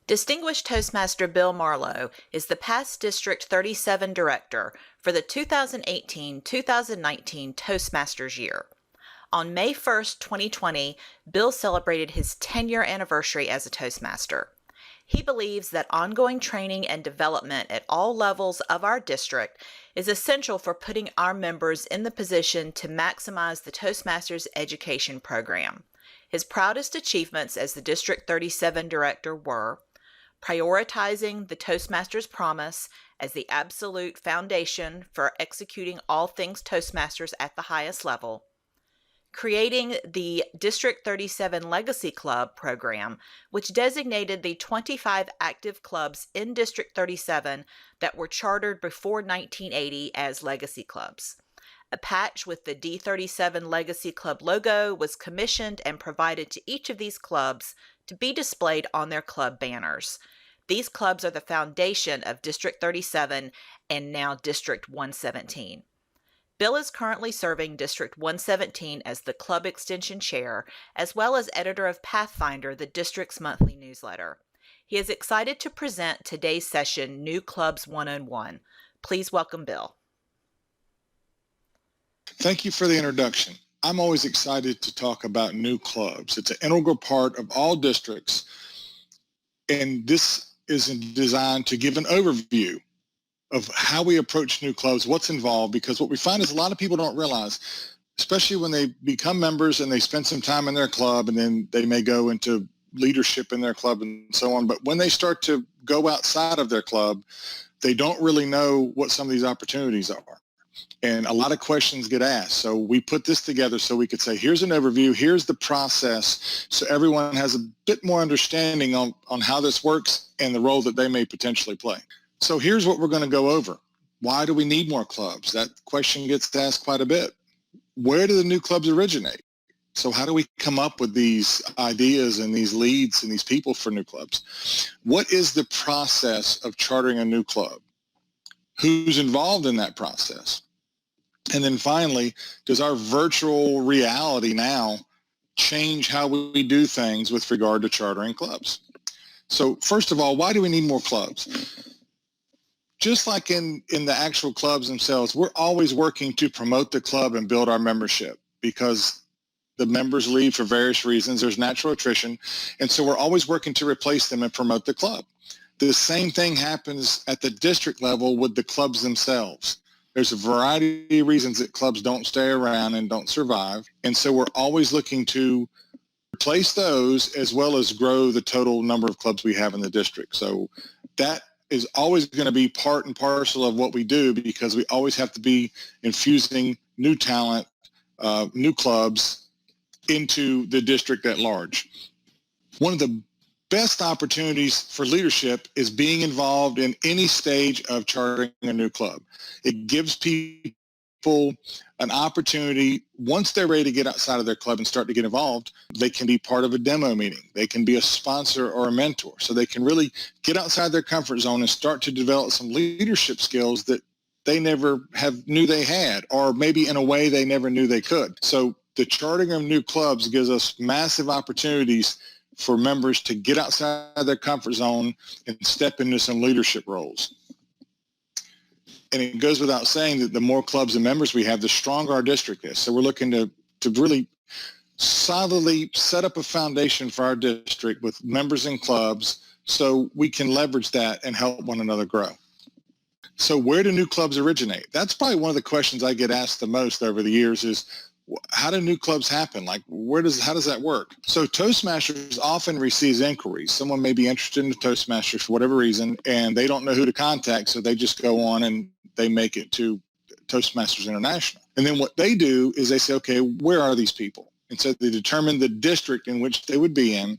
Distinguished Toastmaster Bill Marlowe is the past District 37 Director for the 2018-2019 Toastmasters year. On May 1, 2020, Bill celebrated his 10-year anniversary as a Toastmaster. He believes that ongoing training and development at all levels of our district is essential for putting our members in the position to maximize the Toastmasters education program. His proudest achievements as the District 37 Director were prioritizing the Toastmasters Promise as the absolute foundation for executing all things Toastmasters at the highest level, creating the District 37 Legacy Club program, which designated the 25 active clubs in District 37 that were chartered before 1980 as legacy clubs. A patch with the D37 Legacy Club logo was commissioned and provided to each of these clubs to be displayed on their club banners. These clubs are the foundation of District 37 and now District 117. Bill is currently serving District 117 as the Club Extension Chair, as well as editor of Pathfinder, the district's monthly newsletter. He is excited to present today's session, New Clubs 101. Please welcome Bill. Thank you for the introduction. I'm always excited to talk about new clubs. It's an integral part of all districts, and this is designed to give an overview of how we approach new clubs, what's involved, because what we find is a lot of people don't realize, especially when they become members and they spend some time in their club and then they may go into leadership in their club and so on, but when they start to go outside of their club, they don't really know what some of these opportunities are. And a lot of questions get asked. So we put this together so we could say, here's an overview, here's the process, so everyone has a bit more understanding on how this works and the role that they may potentially play. So here's what we're going to go over. Why do we need more clubs? That question gets asked quite a bit. Where do the new clubs originate? So how do we come up with these ideas and these leads and these people for new clubs? What is the process of chartering a new club? Who's involved in that process? And then finally, does our virtual reality now change how we do things with regard to chartering clubs? So first of all, why do we need more clubs? Just like in the actual clubs themselves, we're always working to promote the club and build our membership because the members leave for various reasons. There's natural attrition. And so we're always working to replace them and promote the club. The same thing happens at the district level with the clubs themselves. There's a variety of reasons that clubs don't stay around and don't survive. And so we're always looking to replace those as well as grow the total number of clubs we have in the district. So that is always going to be part and parcel of what we do because we always have to be infusing new talent, new clubs into the district at large. One of the best opportunities for leadership is being involved in any stage of chartering a new club. It gives people an opportunity, once they're ready to get outside of their club and start to get involved, they can be part of a demo meeting. They can be a sponsor or a mentor. So they can really get outside their comfort zone and start to develop some leadership skills that they never knew they had, or maybe in a way they never knew they could. So the chartering of new clubs gives us massive opportunities for members to get outside their comfort zone and step into some leadership roles. And it goes without saying that the more clubs and members we have, the stronger our district is. So we're looking to really solidly set up a foundation for our district with members and clubs so we can leverage that and help one another grow. So where do new clubs originate? That's probably one of the questions I get asked the most over the years is, how do new clubs happen? Like, how does that work? So Toastmasters often receives inquiries. Someone may be interested in the Toastmasters for whatever reason, and they don't know who to contact, so they just go on and they make it to Toastmasters International. And then what they do is they say, okay, where are these people? And so they determine the district in which they would be in,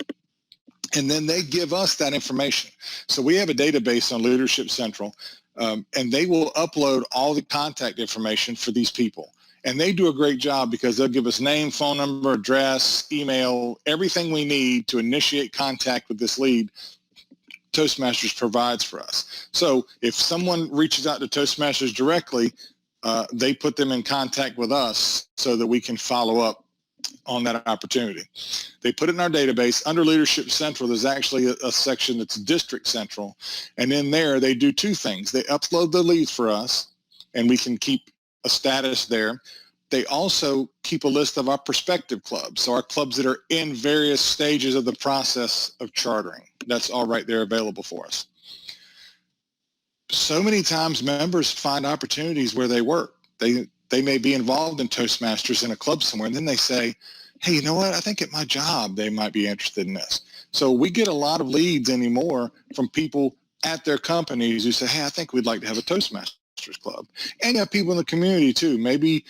and then they give us that information. So we have a database on Leadership Central, and they will upload all the contact information for these people. And they do a great job because they'll give us name, phone number, address, email, everything we need to initiate contact with this lead. Toastmasters provides for us. So if someone reaches out to Toastmasters directly, they put them in contact with us so that we can follow up on that opportunity. They put it in our database. Under Leadership Central, there's actually a section that's District Central. And in there, they do two things. They upload the leads for us, and we can keep a status there. They also keep a list of our prospective clubs, so our clubs that are in various stages of the process of chartering. That's all right there available for us. So many times members find opportunities where they work. They may be involved in Toastmasters in a club somewhere, and then they say, hey, you know what? I think at my job they might be interested in this. So we get a lot of leads anymore from people at their companies who say, hey, I think we'd like to have a Toastmasters club. And you have people in the community too. Maybe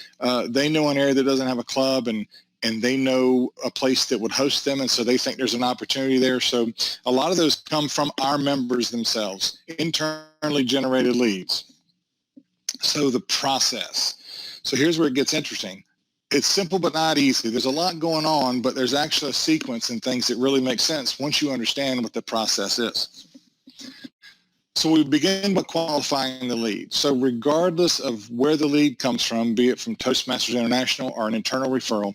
they know an area that doesn't have a club, and they know a place that would host them, and so they think there's an opportunity there. So a lot of those come from our members themselves, internally generated leads. So the process. So here's where it gets interesting. It's simple but not easy. There's a lot going on, but there's actually a sequence and things that really make sense once you understand what the process is. So we begin by qualifying the lead. So regardless of where the lead comes from, be it from Toastmasters International or an internal referral,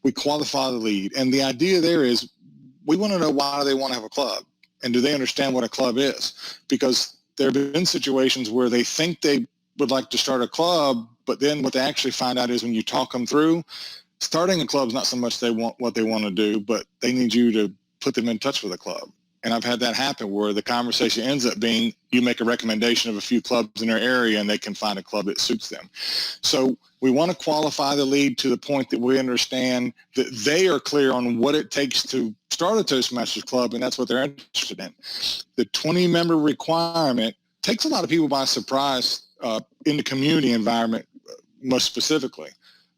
we qualify the lead. And the idea there is we want to know why they want to have a club, and do they understand what a club is? Because there have been situations where they think they would like to start a club, but then what they actually find out is when you talk them through, starting a club is not so much what they want to do, but they need you to put them in touch with a club. And I've had that happen where the conversation ends up being you make a recommendation of a few clubs in their area and they can find a club that suits them. So we want to qualify the lead to the point that we understand that they are clear on what it takes to start a Toastmasters club, and that's what they're interested in. The 20-member requirement takes a lot of people by surprise in the community environment, most specifically,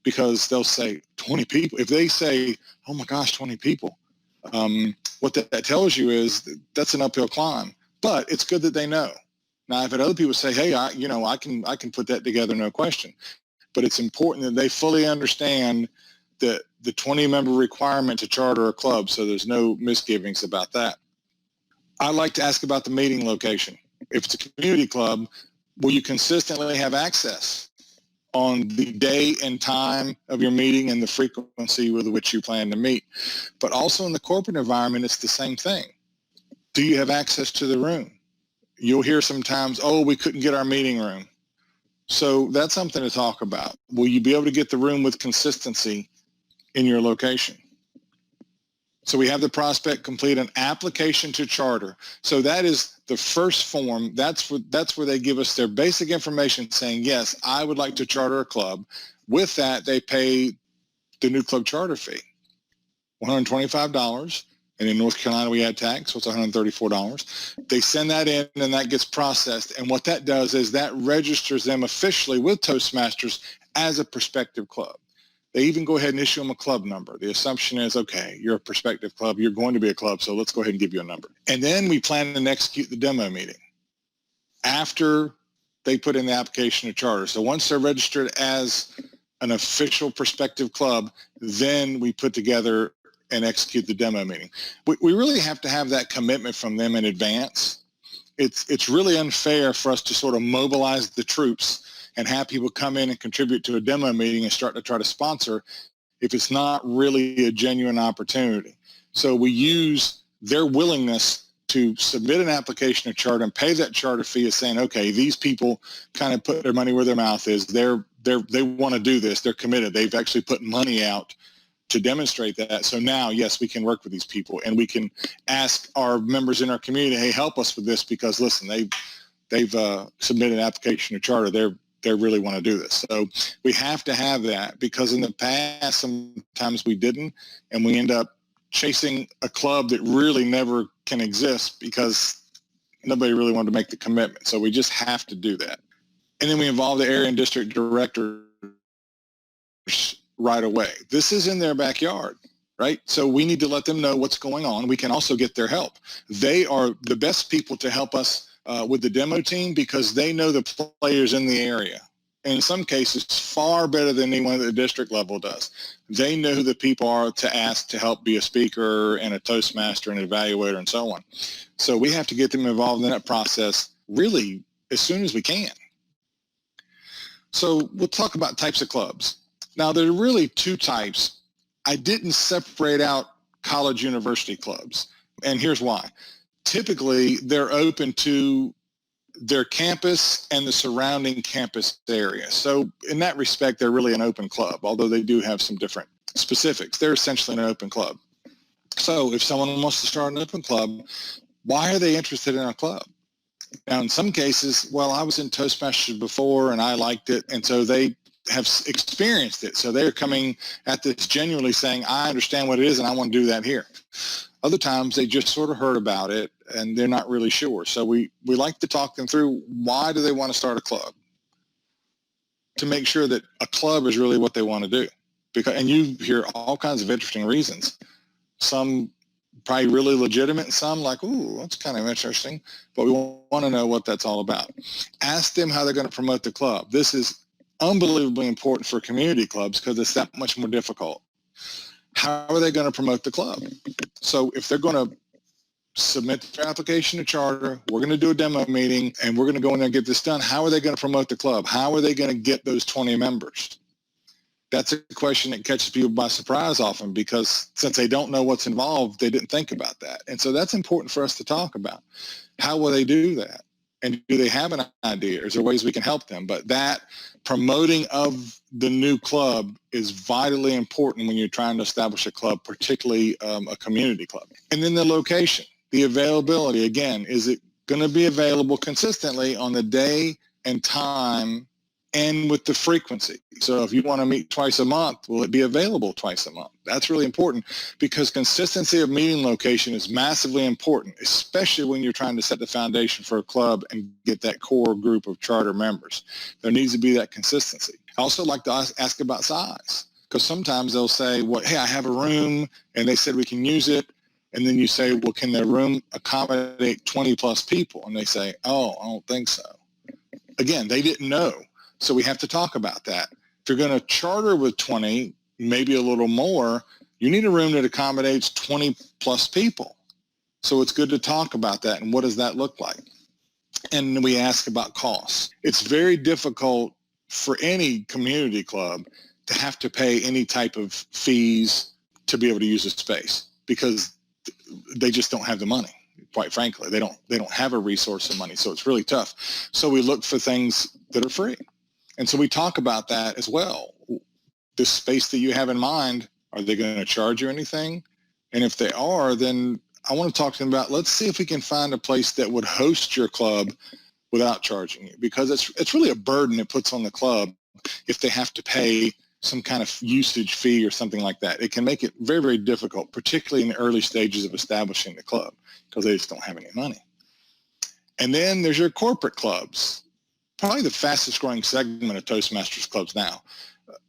because they'll say 20 people. If they say, oh my gosh, 20 people, what that tells you is that's an uphill climb, but it's good that they know. Now, I've had other people say, hey, I can put that together, no question. But it's important that they fully understand that the 20-member requirement to charter a club, so there's no misgivings about that. I like to ask about the meeting location. If it's a community club, will you consistently have access on the day and time of your meeting and the frequency with which you plan to meet? But also in the corporate environment, it's the same thing. Do you have access to the room? You'll hear sometimes, oh, we couldn't get our meeting room. So that's something to talk about. Will you be able to get the room with consistency in your location? So we have the prospect complete an application to charter. So that is the first form. That's where they give us their basic information saying, yes, I would like to charter a club. With that, they pay the new club charter fee, $125. And in North Carolina, we add tax, so it's $134. They send that in, and that gets processed. And what that does is that registers them officially with Toastmasters as a prospective club. They even go ahead and issue them a club number. The assumption is, okay, you're a prospective club, you're going to be a club, so let's go ahead and give you a number. And then we plan and execute the demo meeting after they put in the application to charter. So once they're registered as an official prospective club, then we put together and execute the demo meeting. We really have to have that commitment from them in advance. It's really unfair for us to sort of mobilize the troops and have people come in and contribute to a demo meeting and start to try to sponsor if it's not really a genuine opportunity. So we use their willingness to submit an application to charter and pay that charter fee as saying, okay, these people kind of put their money where their mouth is. They want to do this. They're committed. They've actually put money out to demonstrate that. So now, yes, we can work with these people, and we can ask our members in our community, hey, help us with this, because listen, they've submitted an application to charter. They really want to do this. So we have to have that, because in the past, sometimes we didn't, and we end up chasing a club that really never can exist because nobody really wanted to make the commitment. So we just have to do that. And then we involve the area and district directors right away. This is in their backyard, right? So we need to let them know what's going on. We can also get their help. They are the best people to help us with the demo team, because they know the players in the area. And in some cases, far better than anyone at the district level does. They know who the people are to ask to help be a speaker and a Toastmaster and an evaluator and so on. So we have to get them involved in that process really as soon as we can. So we'll talk about types of clubs. Now, there are really two types I didn't separate out college university clubs. And here's why. Typically, they're open to their campus and the surrounding campus area. So in that respect, they're really an open club, although they do have some different specifics. They're essentially an open club. So if someone wants to start an open club, why are they interested in a club? Now, in some cases, well, I was in Toastmasters before and I liked it, and so they have experienced it. So they're coming at this genuinely saying, I understand what it is and I want to do that here. Other times they just sort of heard about it and they're not really sure. So we like to talk them through, why do they want to start a club? To make sure that a club is really what they want to do. And you hear all kinds of interesting reasons. Some probably really legitimate, and some like, ooh, that's kind of interesting, but we want to know what that's all about. Ask them how they're going to promote the club. This is unbelievably important for community clubs because it's that much more difficult. How are they going to promote the club? So if they're going to submit their application to charter, we're going to do a demo meeting and we're going to go in there and get this done. How are they going to promote the club? How are they going to get those 20 members? That's a question that catches people by surprise often, because since they don't know what's involved, they didn't think about that. And so that's important for us to talk about. How will they do that? And do they have an idea? Is there ways we can help them? But that promoting of the new club is vitally important when you're trying to establish a club, particularly a community club. And then the location, the availability. Again, is it going to be available consistently on the day and time and with the frequency? So if you want to meet twice a month, will it be available twice a month? That's really important, because consistency of meeting location is massively important, especially when you're trying to set the foundation for a club and get that core group of charter members. There needs to be that consistency. I also like to ask about size, because sometimes they'll say, well, hey, I have a room and they said we can use it. And then you say, well, can the room accommodate 20 plus people? And they say, oh, I don't think so. Again, they didn't know. So we have to talk about that. If you're going to charter with 20, maybe a little more, you need a room that accommodates 20 plus people. So it's good to talk about that. And what does that look like? And we ask about costs. It's very difficult for any community club to have to pay any type of fees to be able to use a space, because they just don't have the money. Quite frankly, they don't have a resource of money. So it's really tough. So we look for things that are free. And so we talk about that as well. The space that you have in mind, are they going to charge you anything? And if they are, then I want to talk to them about, let's see if we can find a place that would host your club without charging you, because it's really a burden it puts on the club if they have to pay some kind of usage fee or something like that. It can make it very, very difficult, particularly in the early stages of establishing the club, because they just don't have any money. And then there's your corporate clubs. Probably the fastest growing segment of Toastmasters clubs now.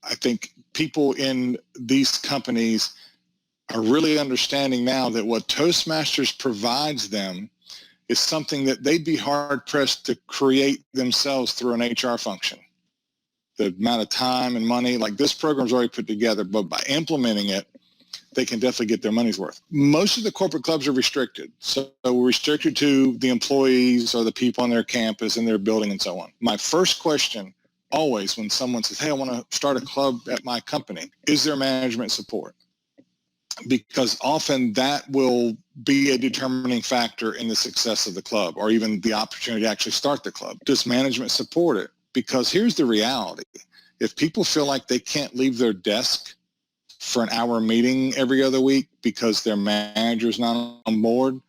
I think people in these companies are really understanding now that what Toastmasters provides them is something that they'd be hard pressed to create themselves through an HR function. The amount of time and money, like this program's already put together, but by implementing it, they can definitely get their money's worth. Most of the corporate clubs are restricted. So we're restricted to the employees or the people on their campus and their building and so on. My first question always when someone says, hey, I want to start a club at my company, is there management support? Because often that will be a determining factor in the success of the club, or even the opportunity to actually start the club. Does management support it? Because here's the reality. If people feel like they can't leave their desk for an hour meeting every other week because their manager's not on board,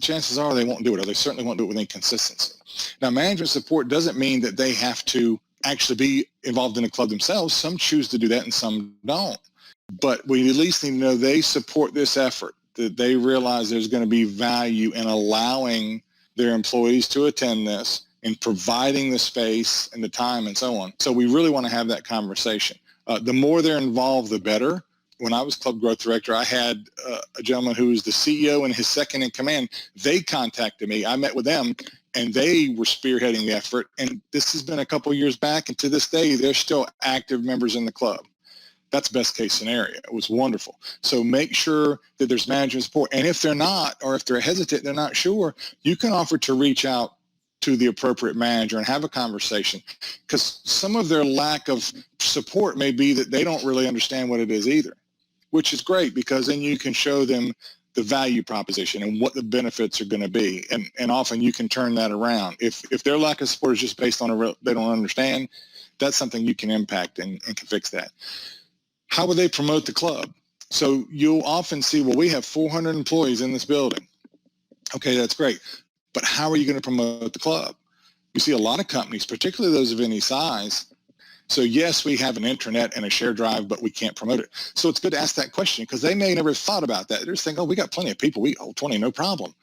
chances are they won't do it, or they certainly won't do it with any consistency. Now, management support doesn't mean that they have to actually be involved in a club themselves. Some choose to do that and some don't. But we at least need to know they support this effort, that they realize there's going to be value in allowing their employees to attend this and providing the space and the time and so on. So we really want to have that conversation. The more they're involved, the better. When I was club growth director, I had a gentleman who was the CEO and his second in command. They contacted me. I met with them, and they were spearheading the effort. And this has been a couple of years back, and to this day, they're still active members in the club. That's best case scenario. It was wonderful. So make sure that there's management support. And if they're not, or if they're hesitant, they're not sure, you can offer to reach out to the appropriate manager and have a conversation, because some of their lack of support may be that they don't really understand what it is either. which is great because then you can show them the value proposition and what the benefits are going to be. And often you can turn that around. If their lack of support is just based on they don't understand, that's something you can impact and can fix that. How would they promote the club? So you'll often see, well, we have 400 employees in this building. Okay, that's great. But how are you going to promote the club? You see a lot of companies, particularly those of any size. So yes, we have an intranet and a share drive, but we can't promote it. So it's good to ask that question because they may never thought about that. They're just thinking, oh, we got plenty of people. We hold 20, no problem.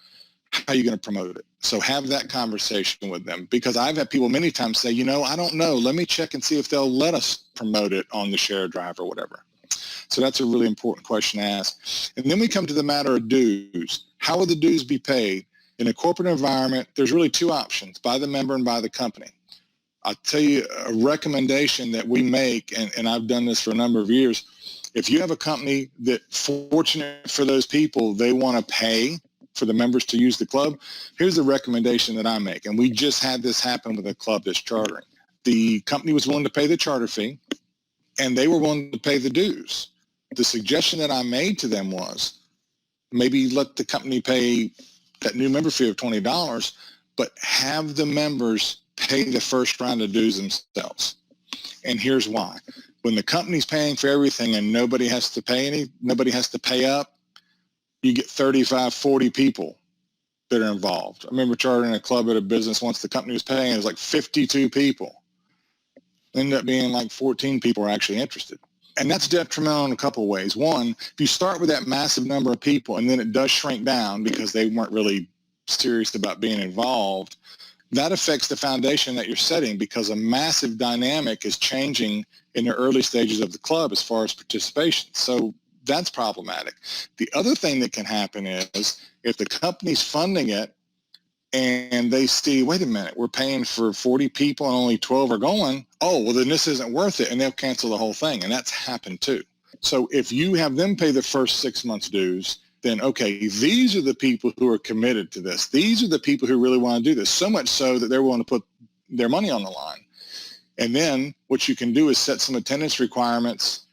How are you going to promote it? So have that conversation with them, because I've had people many times say, I don't know. Let me check and see if they'll let us promote it on the share drive or whatever. So that's a really important question to ask. And then we come to the matter of dues. How will the dues be paid? In a corporate environment, there's really two options, by the member and by the company. I'll tell you a recommendation that we make, and I've done this for a number of years. If you have a company that, fortunate for those people, they want to pay for the members to use the club, here's the recommendation that I make. And we just had this happen with a club that's chartering. The company was willing to pay the charter fee, and they were willing to pay the dues. The suggestion that I made to them was maybe let the company pay that new member fee of $20, but have the members pay the first round of dues themselves. And here's why. When the company's paying for everything and nobody has to pay up, you get 35, 40 people that are involved. I remember chartering a club at a business once. The company was paying, it was like 52 people. Ended up being like 14 people are actually interested. And that's detrimental in a couple of ways. One, if you start with that massive number of people and then it does shrink down because they weren't really serious about being involved, that affects the foundation that you're setting, because a massive dynamic is changing in the early stages of the club as far as participation. So that's problematic. The other thing that can happen is if the company's funding it and they see, wait a minute, we're paying for 40 people and only 12 are going, oh, well, then this isn't worth it, and they'll cancel the whole thing. And that's happened too. So if you have them pay the first 6 months dues, then, okay, these are the people who are committed to this. These are the people who really want to do this, so much so that they're willing to put their money on the line. And then what you can do is set some attendance requirements.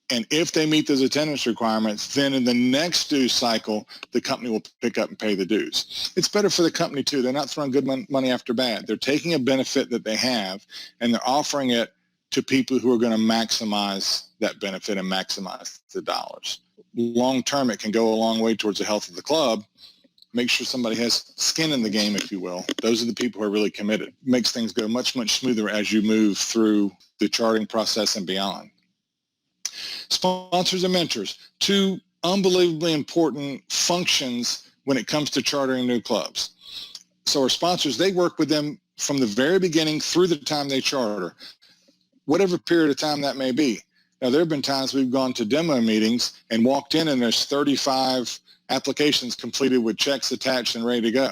And if they meet those attendance requirements, then in the next due cycle, the company will pick up and pay the dues. It's better for the company too. They're not throwing good money after bad. They're taking a benefit that they have and they're offering it to people who are going to maximize that benefit and maximize the dollars. Long term, it can go a long way towards the health of the club. Make sure somebody has skin in the game, if you will. Those are the people who are really committed. Makes things go much, much smoother as you move through the charting process and beyond. Sponsors and mentors, two unbelievably important functions when it comes to chartering new clubs. So our sponsors, they work with them from the very beginning through the time they charter, whatever period of time that may be. Now, there have been times we've gone to demo meetings and walked in and there's 35 applications completed with checks attached and ready to go.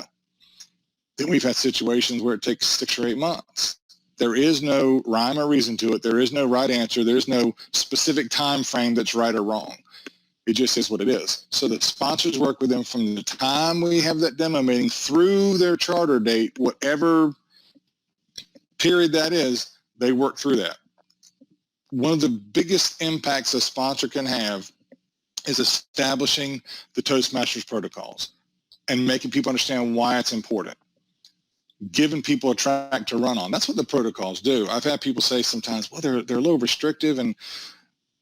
Then we've had situations where it takes 6 or 8 months. There is no rhyme or reason to it. There is no right answer. There's no specific time frame that's right or wrong. It just is what it is. So the sponsors work with them from the time we have that demo meeting through their charter date, whatever period that is, they work through that. One of the biggest impacts a sponsor can have is establishing the Toastmasters protocols and making people understand why it's important. Giving people a track to run on. That's what the protocols do. I've had people say sometimes, well, they're a little restrictive, and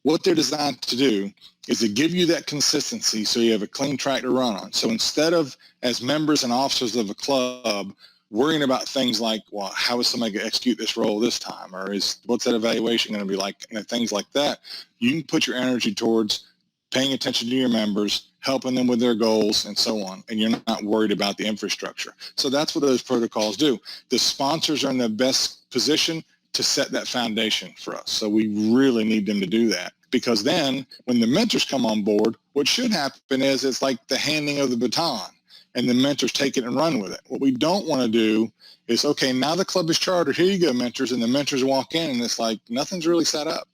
what they're designed to do is to give you that consistency so you have a clean track to run on. So instead of, as members and officers of a club, worrying about things like, well, how is somebody going to execute this role this time? Or what's that evaluation going to be like? And things like that. You can put your energy towards paying attention to your members, helping them with their goals, and so on. And you're not worried about the infrastructure. So that's what those protocols do. The sponsors are in the best position to set that foundation for us. So we really need them to do that. Because then when the mentors come on board, what should happen is it's like the handing of the baton, and the mentors take it and run with it. What we don't want to do is, okay, now the club is chartered, here you go, mentors, and the mentors walk in and it's like nothing's really set up.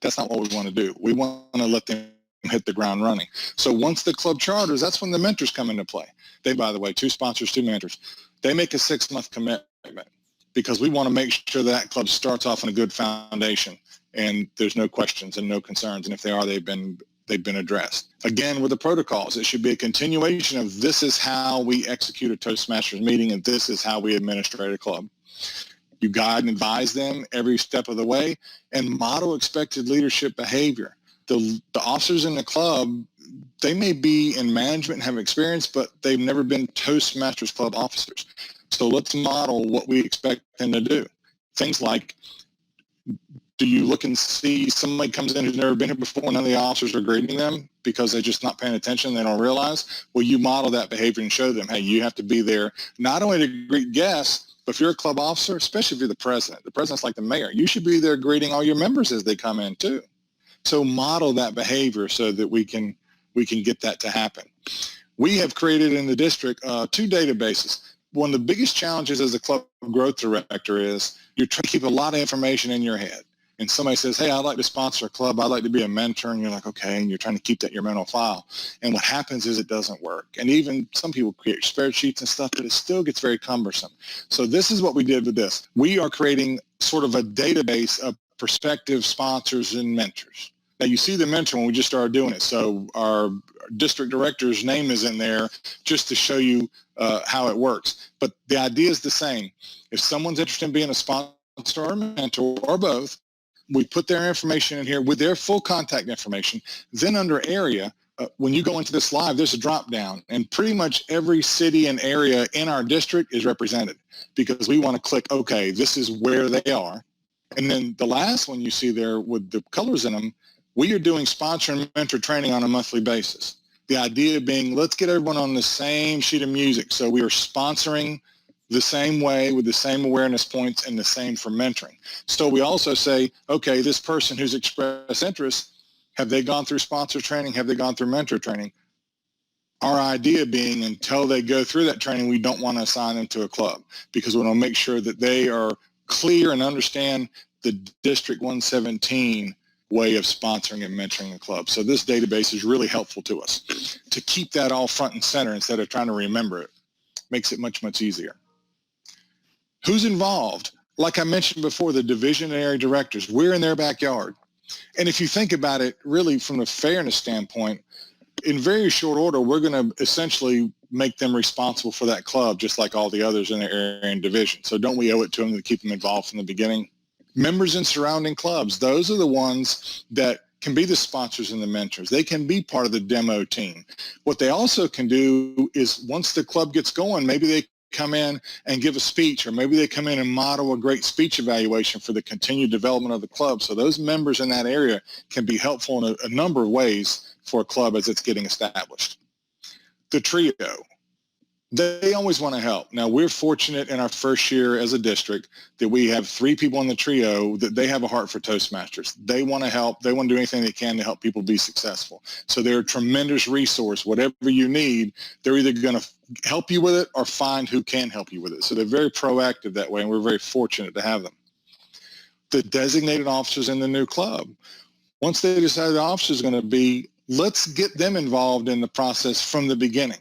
That's not what we want to do. We want to let them hit the ground running. So once the club charters, that's when the mentors come into play. They, by the way, 2 sponsors, 2 mentors. They make a 6-month commitment because we want to make sure that club starts off on a good foundation and there's no questions and no concerns. And if they are, they've been they've been addressed. Again, with the protocols, it should be a continuation of this is how we execute a Toastmasters meeting and this is how we administrate a club. You guide and advise them every step of the way and model expected leadership behavior. The officers in the club, they may be in management and have experience, but they've never been Toastmasters Club officers. So let's model what we expect them to do. Things like, do you look and see somebody comes in who's never been here before and none of the officers are greeting them because they're just not paying attention, they don't realize? Well, you model that behavior and show them, hey, you have to be there not only to greet guests, but if you're a club officer, especially if you're the president's like the mayor, you should be there greeting all your members as they come in too. So model that behavior so that we can get that to happen. We have created in the district 2 databases. One of the biggest challenges as a club growth director is you're trying to keep a lot of information in your head. And somebody says, hey, I'd like to sponsor a club. I'd like to be a mentor. And you're like, okay. And you're trying to keep that in your mental file. And what happens is it doesn't work. And even some people create spreadsheets and stuff, but it still gets very cumbersome. So this is what we did with this. We are creating sort of a database of prospective sponsors and mentors. Now you see the mentor when we just started doing it. So our district director's name is in there just to show you how it works. But the idea is the same. If someone's interested in being a sponsor or mentor or both, we put their information in here with their full contact information. Then under area, when you go into this live, there's a drop down and pretty much every city and area in our district is represented because we want to click, okay, this is where they are. And then the last one you see there with the colors in them, we are doing sponsor and mentor training on a monthly basis. The idea being, let's get everyone on the same sheet of music. So we are sponsoring the same way with the same awareness points and the same for mentoring. So we also say, okay, this person who's expressed interest, have they gone through sponsor training? Have they gone through mentor training? Our idea being until they go through that training, we don't want to assign them to a club because we want to make sure that they are clear and understand the District 117 way of sponsoring and mentoring a club. So this database is really helpful to us to keep that all front and center instead of trying to remember it. Makes it much, much easier. Who's involved? Like I mentioned before, the division and area directors, we're in their backyard. And if you think about it, really from a fairness standpoint, in very short order, we're going to essentially make them responsible for that club, just like all the others in their area and division. So don't we owe it to them to keep them involved from the beginning? Members in surrounding clubs, those are the ones that can be the sponsors and the mentors. They can be part of the demo team. What they also can do is once the club gets going, maybe they come in and give a speech, or maybe they come in and model a great speech evaluation for the continued development of the club. So those members in that area can be helpful in a number of ways for a club as it's getting established. The trio, they always want to help. Now, we're fortunate in our first year as a district that we have 3 people in the trio that they have a heart for Toastmasters. They want to help. They want to do anything they can to help people be successful. So they're a tremendous resource. Whatever you need, they're either going to help you with it or find who can help you with it. So they're very proactive that way, and we're very fortunate to have them. The designated officers in the new club. Once they decide the officer is going to be, let's get them involved in the process from the beginning.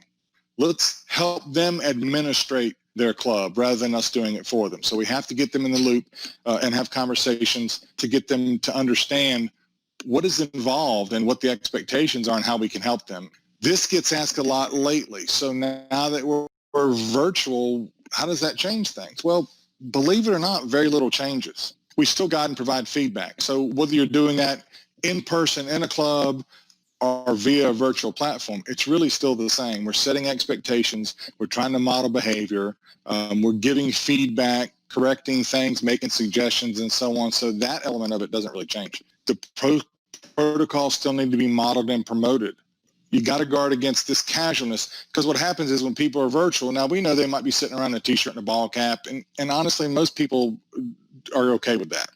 Let's help them administrate their club rather than us doing it for them. So we have to get them in the loop and have conversations to get them to understand what is involved and what the expectations are and how we can help them. This gets asked a lot lately. So now that we're virtual, how does that change things? Well, believe it or not, very little changes. We still guide and provide feedback. So whether you're doing that in person in a club or via a virtual platform, it's really still the same. We're setting expectations. We're trying to model behavior. We're giving feedback, correcting things, making suggestions, and so on. So that element of it doesn't really change. The protocols still need to be modeled and promoted. You got to guard against this casualness, because what happens is when people are virtual, now we know they might be sitting around in a t-shirt and a ball cap, and honestly, most people are okay with that.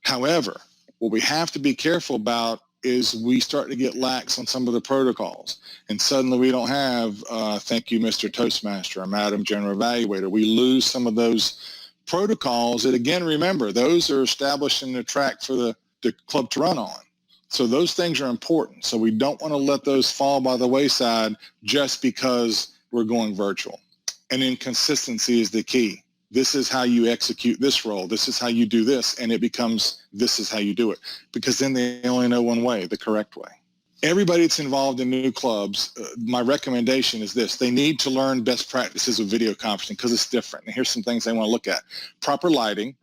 However, what we have to be careful about is we start to get lax on some of the protocols, and suddenly we don't have thank you, Mr. Toastmaster or Madam General Evaluator. We lose some of those protocols that, again, remember, those are established in the track for the club to run on. So those things are important. So we don't want to let those fall by the wayside just because we're going virtual. And inconsistency is the key. This is how you execute this role. This is how you do this. And it becomes, this is how you do it. Because then they only know one way, the correct way. everybody that's involved in new clubs, my recommendation is this. They need to learn best practices of video conferencing because it's different. And here's some things they want to look at. Proper lighting.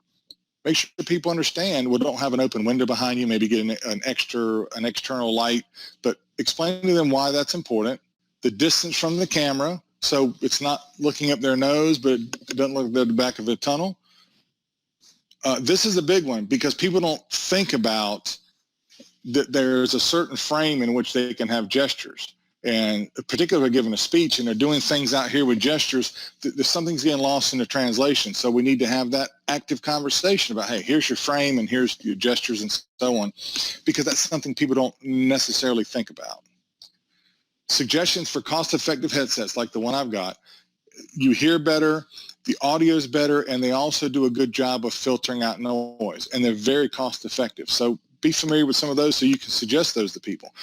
Make sure people understand, well, don't have an open window behind you, maybe get an external light, but explain to them why that's important. The distance from the camera, so it's not looking up their nose, but it doesn't look at the back of the tunnel. This is a big one because people don't think about that there's a certain frame in which they can have gestures. And particularly giving a speech and they're doing things out here with gestures, something's getting lost in the translation. So we need to have that active conversation about, hey, here's your frame and here's your gestures and so on, because that's something people don't necessarily think about. Suggestions for cost-effective headsets like the one I've got. You hear better, the audio is better, and they also do a good job of filtering out noise, and they're very cost-effective. So be familiar with some of those so you can suggest those to people.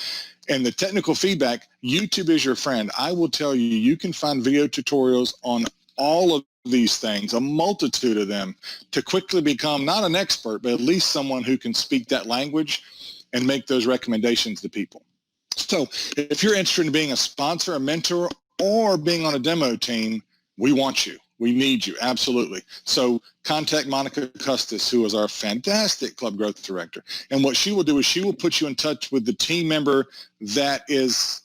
And the technical feedback, YouTube is your friend. I will tell you, you can find video tutorials on all of these things, a multitude of them, to quickly become not an expert, but at least someone who can speak that language and make those recommendations to people. So if you're interested in being a sponsor, a mentor, or being on a demo team, we want you. We need you, absolutely. So contact Monica Custis, who is our fantastic club growth director. And what she will do is she will put you in touch with the team member that is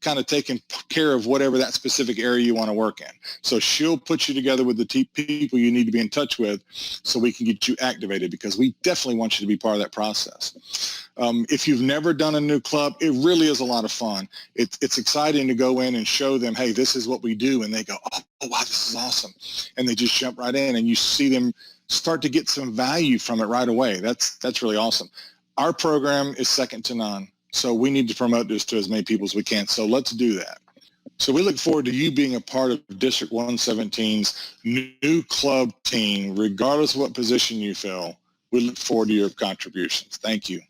kind of taking care of whatever that specific area you want to work in. So she'll put you together with the people you need to be in touch with so we can get you activated, because we definitely want you to be part of that process. If you've never done a new club, it really is a lot of fun. It's exciting to go in and show them, hey, this is what we do. And they go, oh wow, this is awesome. And they just jump right in and you see them start to get some value from it right away. That's really awesome. Our program is second to none. So we need to promote this to as many people as we can. So let's do that. So we look forward to you being a part of District 117's new club team, regardless of what position you fill. We look forward to your contributions. Thank you.